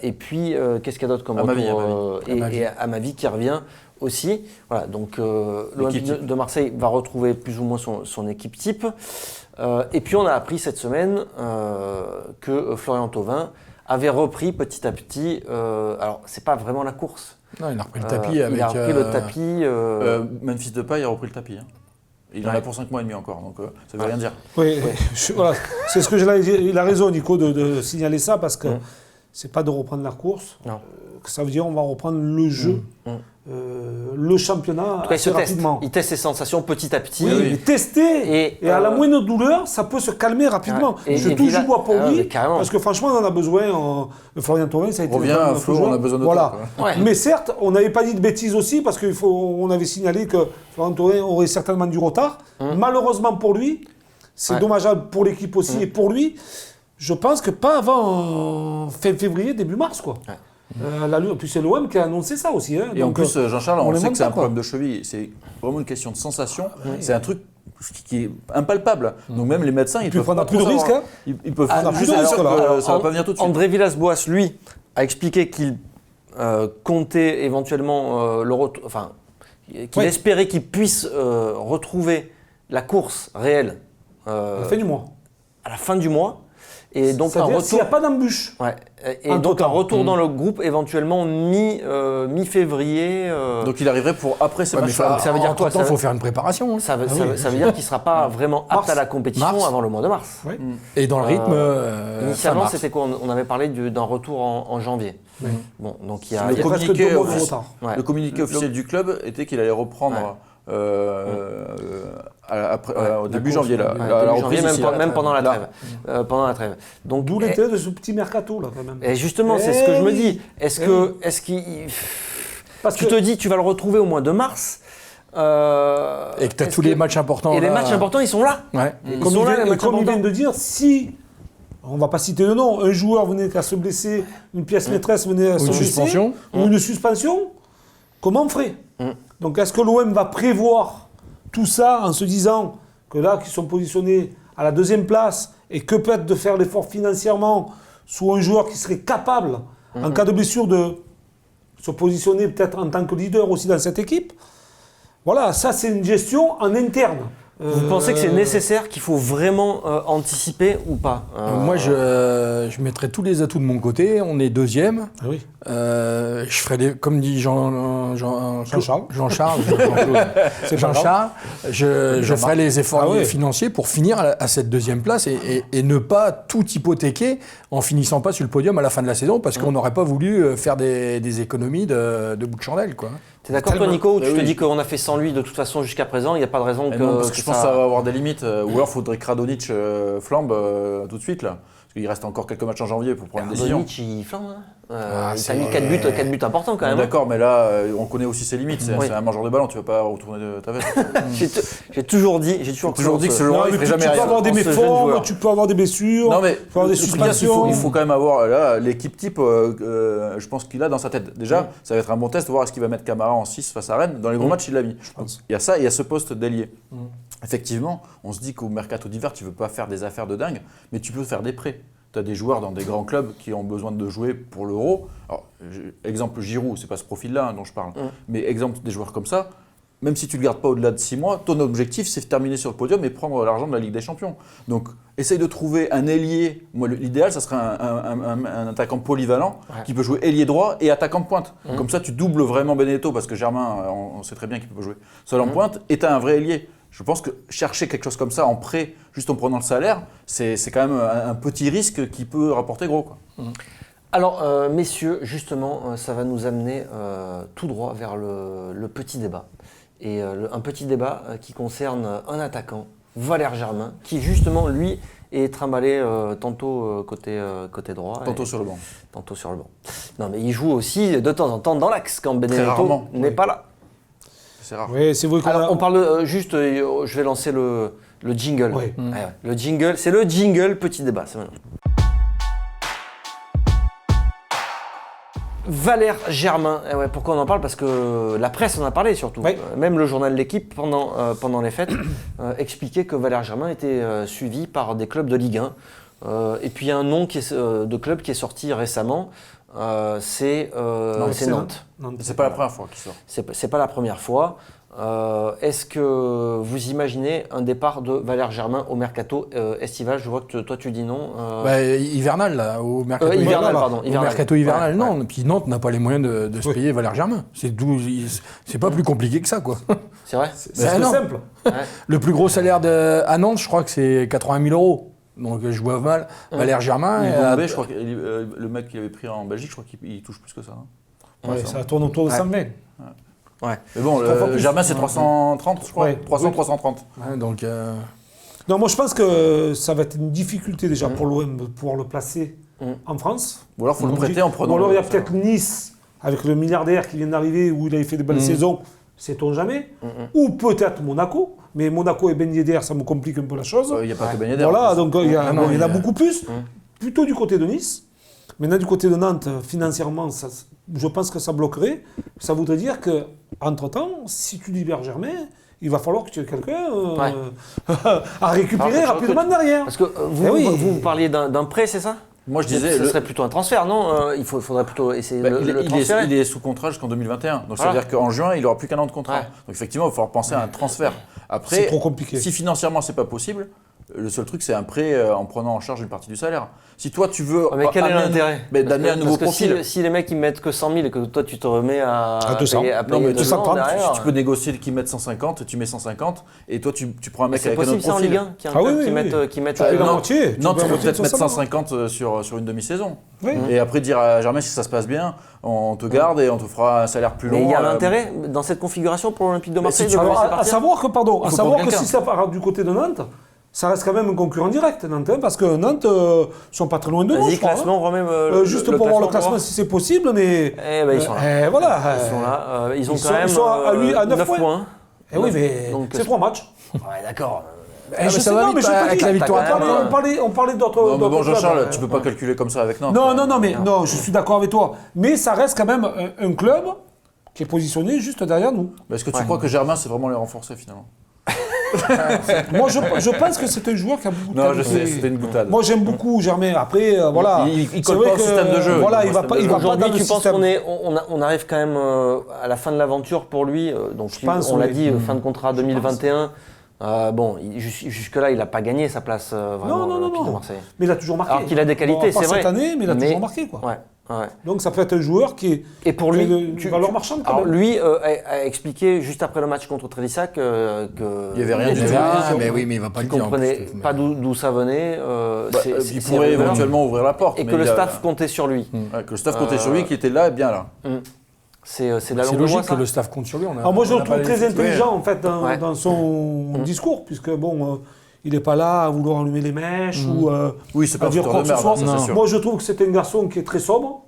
Et puis, qu'est-ce qu'il y a d'autre comme retour et Amavi qui revient aussi. Voilà, donc l'Olympique de Marseille va retrouver plus ou moins son équipe type. Et puis on a appris cette semaine que Florian Thauvin avait repris petit à petit, alors c'est pas vraiment la course. Non, il a repris le tapis. Il a repris le tapis. Memphis Depay a repris le tapis. Il en a pour 5 mois et demi encore, donc ça veut rien dire. Oui, voilà. C'est ce que il a raison, Nico, de signaler ça, parce que c'est pas de reprendre la course. Non. Ça veut dire on va reprendre le jeu, le championnat assez rapidement. Il teste ses sensations petit à petit. Oui, mais tester et à la moindre douleur, ça peut se calmer rapidement. Je touche du bois pour lui, parce que franchement, on en a besoin. Florian Thauvin, ça a été... on a besoin de voilà. Mais certes, on n'avait pas dit de bêtises aussi, parce qu'on avait signalé que Florian Thauvin aurait certainement du retard. Malheureusement pour lui, c'est dommageable pour l'équipe aussi et pour lui. Je pense que pas avant fin février, début mars, quoi. Puis c'est l'OM qui a annoncé ça aussi. Et donc, en plus, Jean-Charles, on sait que c'est un problème de cheville. C'est vraiment une question de sensation. C'est un truc qui est impalpable. Donc même les médecins, ils peuvent prendre plus de risques. Ils peuvent prendre plus de risques. Ça va pas venir tout de suite. André Villas-Boas, lui, a expliqué qu'il comptait éventuellement qu'il espérait qu'il puisse retrouver la course réelle à la fin du mois. À la fin du mois. Et donc un retour, s'il n'y a pas d'embûche. Et donc un retour dans le groupe éventuellement mi-février. Donc il arriverait pour après ces matchs-là. Ça veut dire quoi ? Il faut faire une préparation. Ça veut dire qu'il ne sera pas vraiment apte à la compétition avant le mois de mars. Et dans le rythme. Initialement, c'était quoi ? On avait parlé d'un retour en janvier. Bon, donc il y a le communiqué officiel du club était qu'il allait reprendre. Au début janvier, même pendant la trêve. Donc, d'où l'intérêt de ce petit mercato là quand même. Et justement, c'est ce que je me dis. Tu te dis, tu vas le retrouver au mois de mars. Et que tu as tous les matchs importants. Et les matchs importants, ils sont là. Comme il vient de dire, si on ne va pas citer de nom, un joueur venait à se blesser, une pièce maîtresse venait à se blesser, ou une suspension, comment on ferait ? Donc est-ce que l'OM va prévoir tout ça en se disant que là, qu'ils sont positionnés à la deuxième place et que peut-être de faire l'effort financièrement sous un joueur qui serait capable, en cas de blessure, de se positionner peut-être en tant que leader aussi dans cette équipe ? Voilà, ça c'est une gestion en interne. Vous pensez que c'est nécessaire, qu'il faut vraiment anticiper ou pas Moi, je mettrais tous les atouts de mon côté. On est deuxième. Ah oui. Je ferai comme dit Jean-Charles. Je ferai les efforts financiers pour finir à cette deuxième place et ne pas tout hypothéquer en finissant pas sur le podium à la fin de la saison parce qu'on n'aurait pas voulu faire des économies de bout de chandelle, quoi. T'es d'accord, toi, Nico, ou tu te dis qu'on a fait sans lui de toute façon jusqu'à présent, il n'y a pas de raison que. Non, parce que je pense que ça va avoir des limites. Ou alors, il faudrait que Radonjic flambe tout de suite, là. Parce qu'il reste encore quelques matchs en janvier pour prendre une décision. Radonjic, il flambe. Il t'a mis 4 buts importants quand même. D'accord, mais là, on connaît aussi ses limites. C'est un mangeur de ballon, tu ne vas pas retourner ta veste. J'ai toujours dit que ce joueur, il ferait jamais rien. Tu peux avoir des méformes, tu peux avoir des blessures, non, mais tu peux avoir des suspensions. Il faut quand même avoir là l'équipe type, je pense qu'il a dans sa tête. Déjà, ça va être un bon test de voir est-ce qu'il va mettre Camara en 6 face à Rennes. Dans les gros matchs, il l'a mis. Il y a ça, il y a ce poste d'ailier. Effectivement, on se dit qu'au mercato d'hiver, tu ne veux pas faire des affaires de dingue, mais tu peux faire des prêts. Tu as des joueurs dans des grands clubs qui ont besoin de jouer pour l'Euro. Alors, exemple Giroud, c'est pas ce profil-là dont je parle, mais exemple des joueurs comme ça, même si tu ne le gardes pas au-delà de 6 mois, ton objectif c'est de terminer sur le podium et prendre l'argent de la Ligue des Champions. Donc, essaye de trouver un ailier. Moi, l'idéal, ça serait un attaquant polyvalent qui peut jouer ailier droit et attaquant de pointe. Comme ça, tu doubles vraiment Benedetto parce que Germain, on sait très bien qu'il peut pas jouer seul en pointe et tu as un vrai ailier. Je pense que chercher quelque chose comme ça en prêt, juste en prenant le salaire, c'est quand même un petit risque qui peut rapporter gros, quoi. Alors, messieurs, justement, ça va nous amener tout droit vers le petit débat. Et un petit débat qui concerne un attaquant, Valère Germain, qui justement, lui, est trimballé tantôt côté droit. Tantôt sur le banc. Tantôt sur le banc. Non, mais il joue aussi de temps en temps dans l'axe quand Benedetto n'est pas là. C'est rare. Oui, c'est vrai. Alors, on parle juste, je vais lancer le jingle. Oui. Le jingle, c'est le jingle petit débat, c'est maintenant. Valère Germain, pourquoi on en parle? Parce que la presse en a parlé surtout. Oui. Même le journal de l'équipe, pendant les fêtes, expliquait que Valère Germain était suivi par des clubs de Ligue 1. Et puis il y a un nom de club qui est sorti récemment, c'est Nantes. C'est pas la première fois qu'il sort. C'est pas la première fois. Est-ce que vous imaginez un départ de Valère Germain au mercato estival? Je vois que toi tu dis non. Hivernal, là, au mercato hivernal. Au mercato hivernal, non. Puis Nantes n'a pas les moyens de se payer Valère Germain. C'est pas plus compliqué que ça, quoi. C'est vrai? C'est simple. Le plus gros salaire à Nantes, je crois que c'est 80 000 €. Donc je vois mal Valère Germain. Je crois que le mec qu'il avait pris en Belgique, je crois qu'il touche plus que ça. Ça tourne autour de 120. Ouais. Mais bon, Germain c'est 330, je crois. 330. Ouais, donc. Non, moi je pense que ça va être une difficulté déjà pour l'OM de pouvoir le placer en France. Ou alors il faut le prêter en prenant. Ou alors il y a peut-être Nice avec le milliardaire qui vient d'arriver où il avait fait de belles saisons, sait-on jamais. Ou peut-être Monaco. Mais Monaco et Ben Yedder, ça me complique un peu la chose. Il n'y a pas que Ben Yedder. Voilà, donc il y en a beaucoup plus. Plutôt du côté de Nice. Maintenant, du côté de Nantes, financièrement, je pense que ça bloquerait. Ça voudrait dire qu'entre-temps, si tu libères Germain, il va falloir que tu aies quelqu'un à récupérer rapidement derrière. Parce que vous parliez d'un prêt, c'est ça? Moi je disais. Ce serait plutôt un transfert, non? Il faudrait plutôt essayer de le transférer. Il est sous contrat jusqu'en 2021. Donc ça veut dire qu'en juin, il n'aura plus qu'un an de contrat. Donc effectivement, il va falloir penser à un transfert. Après, c'est trop compliqué. Si financièrement, c'est pas possible, le seul truc, c'est un prêt en prenant en charge une partie du salaire. Si toi, tu veux. Mais quel est l'intérêt d'amener un nouveau profil. Si les mecs ils mettent que 100 000 et que toi tu te remets à 200. payer, non, mais 230 derrière, tu peux négocier qu'ils mettent 150, tu mets 150 et toi tu prends un mec avec un autre profil. C'est possible, c'est en Ligue 1 qui mettent non, tu peux peut-être mettre 150 sur une demi-saison. Oui. Et après dire à Germain si ça se passe bien, on te garde et on te fera un salaire plus long. Mais il y a l'intérêt dans cette configuration pour l'Olympique de Marseille de laisser partir. À savoir que si ça part du côté de Nantes, ça reste quand même un concurrent direct, Nantes, parce que Nantes sont pas très loin de nous. Vas-y, classement, remets juste pour voir le classement si c'est possible, mais. Ils sont là. Voilà. Ils sont là. Ils ont quand même à 9 points. Oui, mais c'est 3 matchs. Ouais, d'accord. Ça va vite avec la victoire. On parlait d'autres. Bon, Jean-Charles, tu peux pas calculer comme ça avec Nantes. Non, je suis d'accord avec toi. Mais ça reste quand même un club qui est positionné juste derrière nous. Est-ce que tu crois que Germain, c'est vraiment les renforcer finalement? Moi, je pense que c'est un joueur qui a beaucoup de qualité. Non, je sais, c'était une boutade. Moi, j'aime beaucoup Germain. Après, voilà. Il colle pas au système de jeu. Voilà, il va pas dans le système. Tu penses qu'on arrive quand même à la fin de l'aventure pour lui? Donc, on l'a dit, fin de contrat 2021. Jusque-là, il n'a pas gagné sa place vraiment non. de Marseille. Mais il a toujours marqué. Alors qu'il a des qualités, c'est vrai. Cette année, mais il a toujours marqué, quoi. Ouais. Donc ça peut être un joueur qui est et pour lui, une valeur marchande. Alors lui a expliqué juste après le match contre Trélissac que il y avait rien du tout. Mais oui, mais il va pas le dire. Il comprenait pas d'où ça venait. Il pourrait éventuellement ouvrir la porte. Et que le staff comptait sur lui. Que le staff comptait sur lui, qui était là et bien là. C'est la langue logique de que le staff compte sur lui. Moi je le trouve très intelligent en fait dans son discours, puisque il n'est pas là à vouloir allumer les mèches ou à dire quoi que ce soit. Moi je trouve que c'est un garçon qui est très sobre.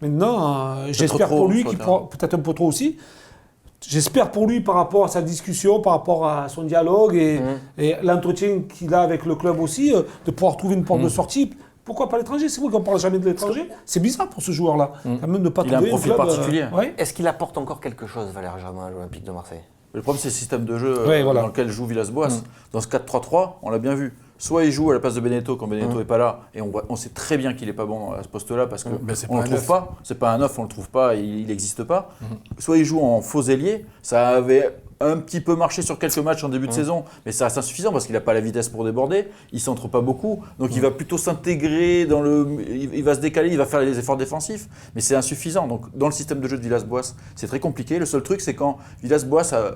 Maintenant, j'espère pour lui, peut-être un peu trop aussi, j'espère pour lui par rapport à sa discussion, par rapport à son dialogue et l'entretien qu'il a avec le club aussi, de pouvoir trouver une porte de sortie. Pourquoi pas l'étranger? C'est vrai qu'on ne parle jamais de l'étranger. C'est bizarre pour ce joueur-là. Quand même de pas il a un profil particulier. Est-ce qu'il apporte encore quelque chose, Valère Germain, à l'Olympique de Marseille? Le problème, c'est le système de jeu dans lequel joue Villas-Boas. Dans ce 4-3-3, on l'a bien vu. Soit il joue à la place de Beneteau quand Beneteau n'est pas là, et on sait très bien qu'il n'est pas bon à ce poste-là parce qu'on ne le trouve pas. C'est pas un 9, on ne le trouve pas, il n'existe pas. Soit il joue en faux ailier, ça avait un petit peu marché sur quelques matchs en début de saison, mais ça reste insuffisant parce qu'il n'a pas la vitesse pour déborder, il ne centre pas beaucoup, donc il va plutôt s'intégrer il va se décaler, il va faire les efforts défensifs, mais c'est insuffisant. Donc dans le système de jeu de Villas-Boas, c'est très compliqué. Le seul truc, c'est quand Villas-Boas a,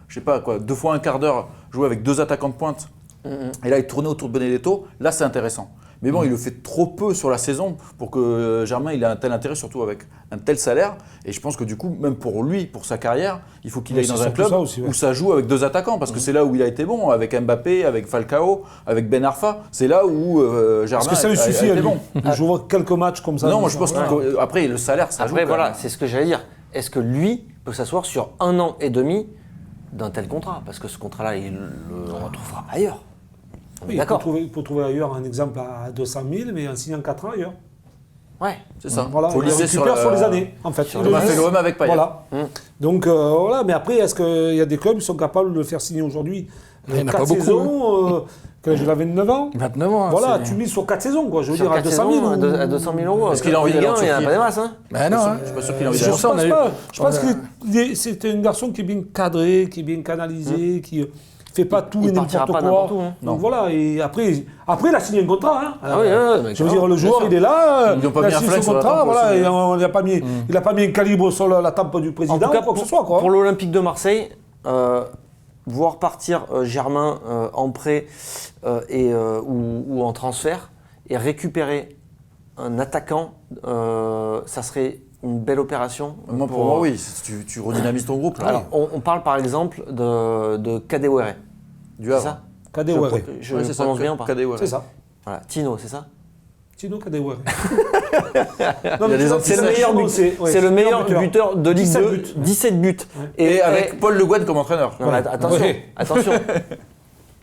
je sais pas quoi, 2 fois un quart d'heure joué avec 2 attaquants de pointe, et là il tournait autour de Benedetto, là c'est intéressant. Mais bon, il le fait trop peu sur la saison pour que Germain il a un tel intérêt, surtout avec un tel salaire. Et je pense que du coup, même pour lui, pour sa carrière, il faut qu'il aille dans un club où ça joue avec 2 attaquants. Parce que c'est là où il a été bon, avec Mbappé, avec Falcao, avec Ben Arfa. C'est là où Germain Parce que ça lui suffit a été bon. Je vois quelques matchs comme ça. Non, moi je pense qu'après, le salaire, ça joue. Après, voilà, c'est ce que j'allais dire. Est-ce que lui peut s'asseoir sur 1 an et demi d'un tel contrat? Parce que ce contrat-là, il le retrouvera ailleurs. Oui, il peut trouver ailleurs un exemple à 200 000, mais en signant 4 ans ailleurs. Ouais, c'est ça. Voilà, il récupère sur les années, en fait. On a fait l'OM avec Payet. Voilà. Donc, voilà, mais après, est-ce qu'il y a des clubs qui sont capables de le faire signer aujourd'hui? Il n'y en a 4 pas beaucoup. Saisons, quand il avait 29 ans. 29 ans. Voilà, tu mises sur 4 saisons, quoi. Je veux dire, à 200 000. À 200 000 euros. Est-ce qu'il a envie d'aller en Turquie? Il n'y en a pas des masses, hein? Ben non, je suis pas sûr qu'il a envie d'aller. Je pense que c'est un garçon qui est bien cadré, qui est bien canalisé, qui fait pas tout et n'importe quoi. Donc voilà, et après il a signé un contrat. Hein. Je veux dire, le joueur, il est là, il a signé son contrat, voilà, et il n'a pas mis un calibre sur la tempe du président, en tout cas, quoi que ce soit. Quoi. Pour l'Olympique de Marseille, voir partir Germain en prêt ou en transfert et récupérer un attaquant, ça serait une belle opération. Pour moi, oui. Tu redynamises ton groupe. Là. Alors, on parle par exemple de Kadewere. Du Havre. Kadewere. Je prononce bien ou pas? C'est ça. Voilà. Tino, c'est ça? Tino Kadewere. C'est le meilleur buteur de Ligue 2. 17 buts. Et avec Paul Le Guen comme entraîneur. Non, mais attention.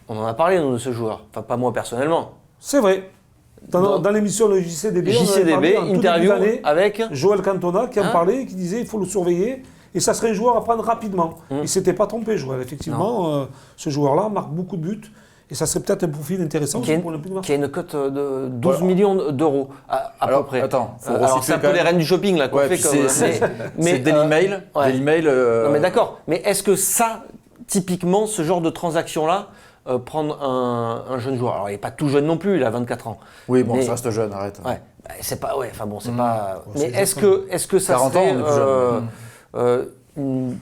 On en a parlé, nous, de ce joueur. Enfin, pas moi personnellement. C'est vrai. Dans l'émission le JCDB, interview avec Joël Cantona qui en parlait, qui disait qu'il faut le surveiller et ça serait un joueur à prendre rapidement. Il ne s'était pas trompé, Joël. Effectivement, ce joueur-là marque beaucoup de buts et ça serait peut-être un profil intéressant pour l'Olympique de Marseille. Qui a une cote de 12 millions d'euros à peu près. Attends, alors c'est un peu les reines du shopping là qu'on fait comme. C'est Daily Mail. Non mais d'accord. Mais est-ce que ça, typiquement, ce genre de transaction-là, prendre un jeune joueur. Alors, il n'est pas tout jeune non plus, il a 24 ans. Oui, bon, ça reste jeune, arrête. Ouais, c'est pas. Ouais, enfin bon, c'est pas. Mais est-ce que ça 40 serait ans, une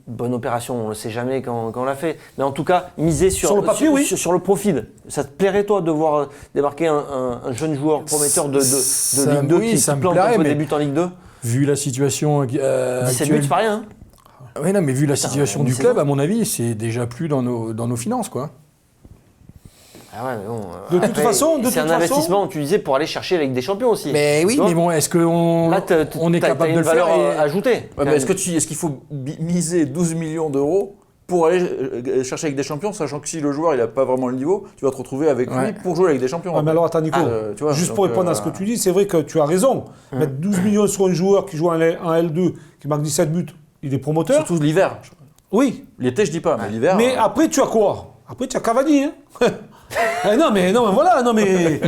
bonne opération? On ne le sait jamais quand on l'a fait. Mais en tout cas, miser sur le papier, sur le profil. Ça te plairait, toi, de voir débarquer un jeune joueur prometteur de Ligue 2 qui plante un peu débute en Ligue 2? Vu la situation 17 buts, c'est pas rien. Oui, non, mais vu la situation du club, à mon avis, c'est déjà plus dans nos finances, quoi. Ah ouais, mais bon, de toute façon, c'est un investissement, tu disais, pour aller chercher la Ligue des Champions aussi. Mais oui, mais bon, est-ce qu'on est capable de le faire ajouter est-ce qu'il faut miser 12 millions d'euros pour aller chercher la Ligue des Champions, sachant que si le joueur il n'a pas vraiment le niveau, tu vas te retrouver avec lui pour jouer la Ligue des Champions. Ouais, mais alors attends Nico, juste pour répondre à ce que tu dis, c'est vrai que tu as raison. Mettre 12 millions sur un joueur qui joue en L2, qui marque 17 buts, il est promoteur. Surtout l'hiver. Oui. L'été, je dis pas, mais l'hiver. Mais après, tu as quoi? Après, tu as Cavani. Hein. non, mais voilà. Non, mais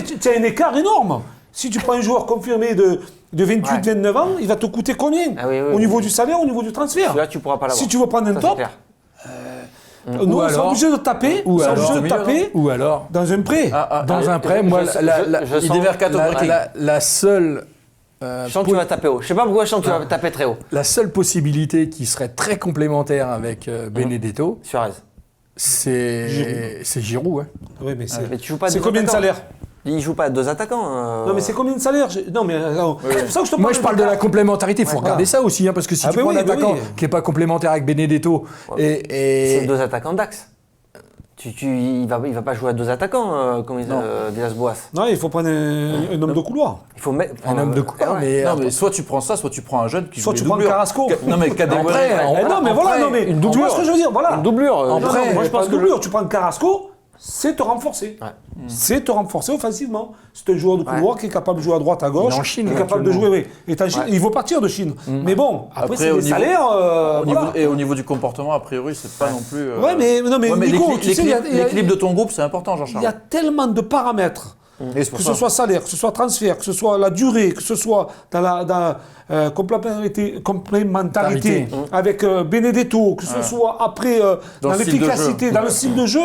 tu as un écart énorme. Si tu prends un joueur confirmé de 28-29 ans, il va te coûter combien? Au niveau du salaire, au niveau du transfert? Là, tu pourras pas l'avoir. Si tu veux prendre un top. Nous, on sera obligés de taper. Ou alors dans un prêt. Dans un prêt, moi, la seule. Je sens que tu vas taper haut. Je sais pas pourquoi je sens que tu vas taper très haut. La seule possibilité qui serait très complémentaire avec Benedetto, c'est Giroud. Ouais. Oui, mais tu joues pas c'est combien de salaire? Il joue pas à 2 attaquants. Non, mais c'est combien de salaire? Non, mais c'est pour ça que je te parle. Moi, je parle de la complémentarité. Il faut regarder ça aussi, parce que si tu prends un attaquant qui n'est pas complémentaire avec Benedetto c'est 2 attaquants d'axe. Il va pas jouer à 2 attaquants comme Villas-Boas. Non, il faut prendre un homme de couloir. Il faut mettre un homme de couloir. Mais soit tu prends ça, soit tu prends un jeune qui joue. Soit tu prends Carrasco. Non, mais non, mais voilà, non, mais tu vois ce que je veux dire, voilà. Une doublure. Moi, je pense que tu prends Carrasco, c'est te renforcer. C'est te renforcer offensivement. C'est un joueur de couloir qui est capable de jouer à droite, à gauche. En Chine, qui est capable de jouer. Il veut partir de Chine. Mais bon, après c'est des salaires. Et au niveau du comportement, a priori, c'est pas non plus. Ouais, mais Nico, l'équilibre de ton groupe, c'est important, Jean-Charles. Il y a tellement de paramètres. Que ce soit salaire, que ce soit transfert, que ce soit la durée, que ce soit dans la complémentarité avec Benedetto, que ce soit après dans l'efficacité, dans le style de jeu.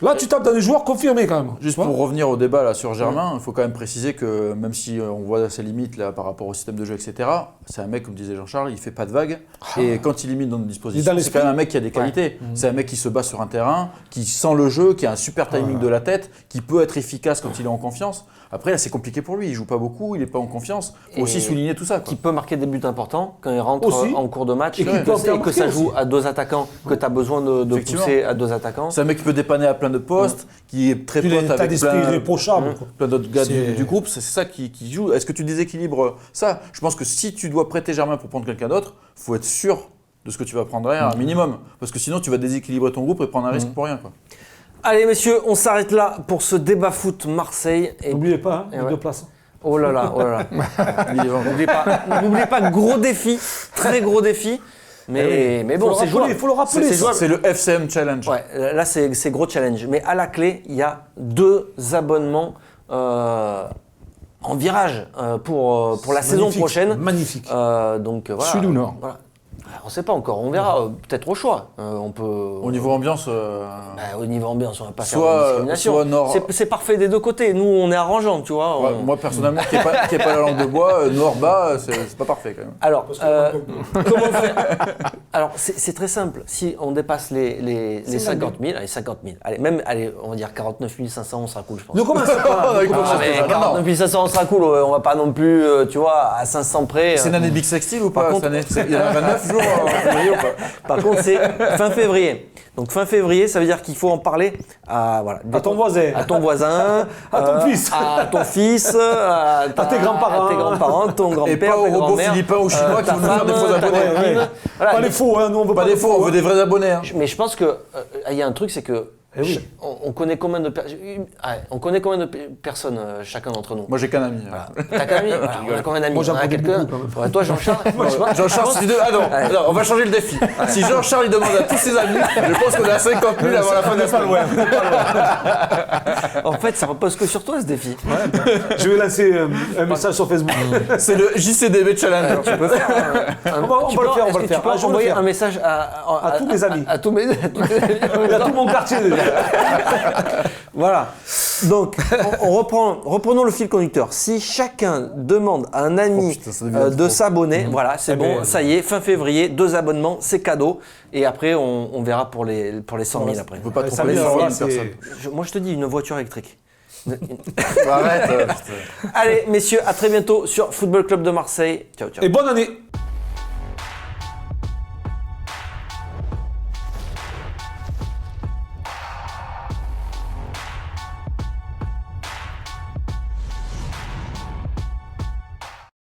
Là, tu tapes dans des joueurs confirmés quand même. Juste pour revenir au débat là, sur Germain, il faut quand même préciser que même si on voit ses limites là, par rapport au système de jeu, etc., c'est un mec, comme disait Jean-Charles, il fait pas de vagues. Et quand il limite dans nos dispositions, c'est quand même un mec qui a des qualités. C'est un mec qui se bat sur un terrain, qui sent le jeu, qui a un super timing de la tête, qui peut être efficace quand il est en confiance. Après, là, c'est compliqué pour lui. Il joue pas beaucoup, il n'est pas en confiance. Il faut aussi souligner tout ça. Qui peut marquer des buts importants quand il rentre en cours de match et que ça joue à 2 attaquants, que tu as besoin de pousser à 2 attaquants. C'est un mec qui peut dépanner à plein de postes, qui est très pote avec plein d'autres gars du groupe. C'est ça qui joue. Est-ce que tu déséquilibres ça? Je pense que si tu dois prêter Germain pour prendre quelqu'un d'autre, il faut être sûr de ce que tu vas prendre derrière, un minimum. Parce que sinon, tu vas déséquilibrer ton groupe et prendre un risque pour rien, quoi. Allez messieurs, on s'arrête là pour ce débat foot Marseille. N'oubliez pas, les 2 places. Oh là là. N'oubliez pas, gros défi, très gros défi. Mais bon, c'est jouable. Il faut le rappeler. C'est le FCM Challenge. Ouais, là c'est gros challenge. Mais à la clé, il y a 2 abonnements en virage pour la saison prochaine. Magnifique. Donc voilà. Sud ou nord? Voilà. On ne sait pas encore, on verra, peut-être au choix. Au niveau ambiance au niveau ambiance, on ne va pas faire de discrimination. Soit nord... C'est parfait des 2 côtés, nous on est arrangeant, tu vois. Moi personnellement, qui n'ai pas la langue de bois, nord-bas, c'est pas parfait quand même. Alors, comment on fait? Alors, c'est très simple, si on dépasse les 50 000, allez 50 000, allez, on va dire 49 500, on sera cool je pense. Ne commencez pas. 49 500, on sera cool, on va pas non plus, tu vois, à 500 près. C'est une année Big Sextile ou pas? Il y en a 29 jours en février ou pas? Par contre, c'est fin février. Donc fin février, ça veut dire qu'il faut en parler à ton voisin, à ton voisin, à ton fils, à ton fils, à tes grands-parents, ton grand-père, et pas aux robots philippins ou chinois qui vont nous faire des faux abonnés. Voilà, pas les faux, hein, nous on veut pas des faux, on veut des vrais abonnés. Hein. Mais je pense que il y a un truc, c'est que on connaît combien de personnes chacun d'entre nous? Moi j'ai qu'un ami. Voilà. T'as qu'un ami? Voilà, on a combien d'amis? Moi j'en ai quelqu'un. Toi Jean-Charles? Jean-Charles, non, on va changer le défi. Si Jean-Charles il demande à tous ses amis, je pense qu'on est à 50 000 avant la fin de la semaine. En fait, ça repose que sur toi ce défi. Je vais lancer un message sur Facebook. C'est le JCDB Challenge. Tu peux faire. On va le faire. Tu peux envoyer un message à tous mes amis. À tous mes amis. Et à tout mon quartier déjà. Voilà. Donc, reprenons le fil conducteur. Si chacun demande à un ami de s'abonner, voilà, c'est bon, ça y est, fin février, 2 abonnements, c'est cadeau. Et après, on verra pour les 100 000 après. On peut pas tromper les 100 000 personnes. Moi, je te dis, une voiture électrique. Arrête. Allez, messieurs, à très bientôt sur Football Club de Marseille. Ciao, ciao. Et bonne année.